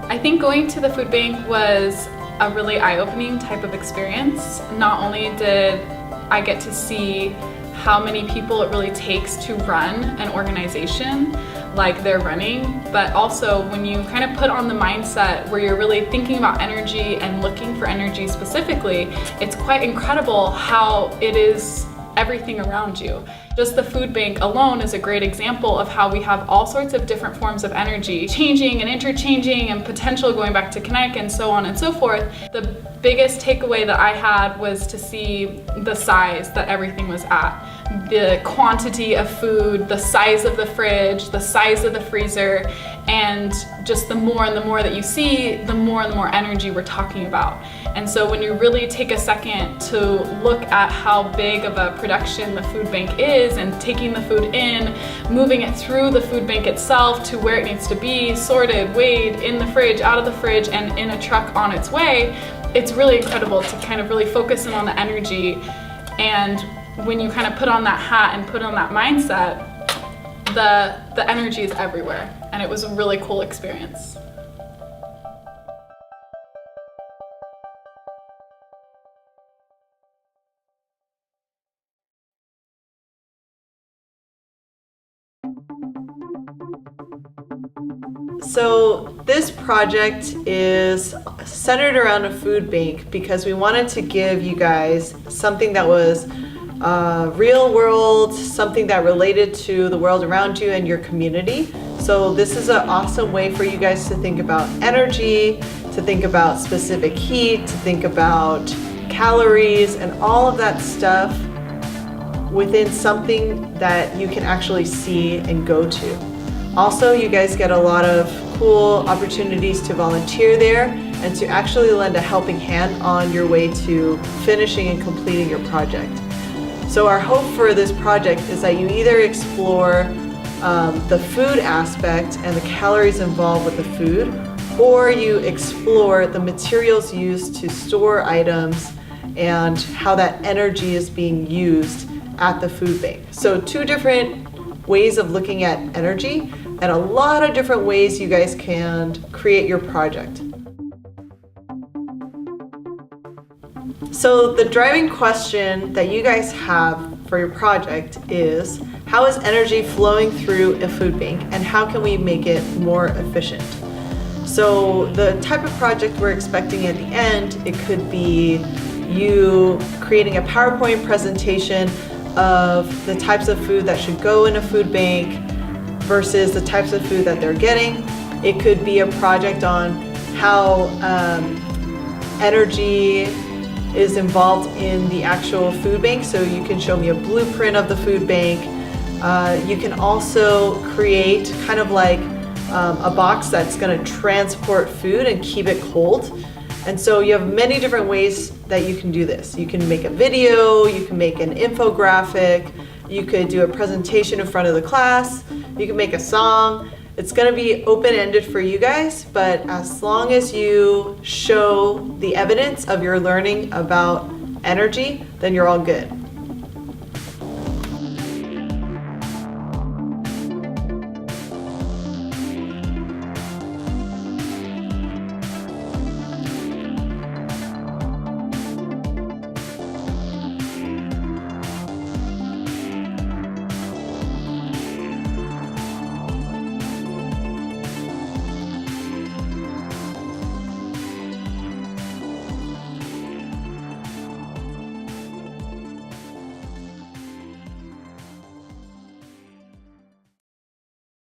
I think going to the food bank was a really eye-opening type of experience. Not only did I get to see how many people it really takes to run an organization like they're running, but also when you kind of put on the mindset where you're really thinking about energy and looking for energy specifically, it's quite incredible how it is everything around you. Just the food bank alone is a great example of how we have all sorts of different forms of energy changing and interchanging and potential going back to kinetic and so on and so forth. The biggest takeaway that I had was to see the size that everything was at. The quantity of food, the size of the fridge, the size of the freezer, and just the more and the more that you see, the more and the more energy we're talking about. And so when you really take a second to look at how big of a production the food bank is and taking the food in, moving it through the food bank itself to where it needs to be, sorted, weighed, in the fridge, out of the fridge, and in a truck on its way, it's really incredible to kind of really focus in on the energy. And when you kind of put on that hat and put on that mindset, the energy is everywhere. And it was a really cool experience. So this project is centered around a food bank because we wanted to give you guys something that was real world, something that related to the world around you and your community. So this is an awesome way for you guys to think about energy, to think about specific heat, to think about calories and all of that stuff within something that you can actually see and go to. Also, you guys get a lot of cool opportunities to volunteer there and to actually lend a helping hand on your way to finishing and completing your project. So our hope for this project is that you either explore the food aspect and the calories involved with the food, or you explore the materials used to store items and how that energy is being used at the food bank. So two different ways of looking at energy and a lot of different ways you guys can create your project. So the driving question that you guys have for your project is, how is energy flowing through a food bank and how can we make it more efficient? So the type of project we're expecting at the end, it could be you creating a PowerPoint presentation of the types of food that should go in a food bank versus the types of food that they're getting. It could be a project on how energy is involved in the actual food bank. So you can show me a blueprint of the food bank. You can also create kind of like a box that's going to transport food and keep it cold. And so you have many different ways that you can do this. You can make a video, you can make an infographic, you could do a presentation in front of the class, you can make a song. It's going to be open-ended for you guys, but as long as you show the evidence of your learning about energy, then you're all good.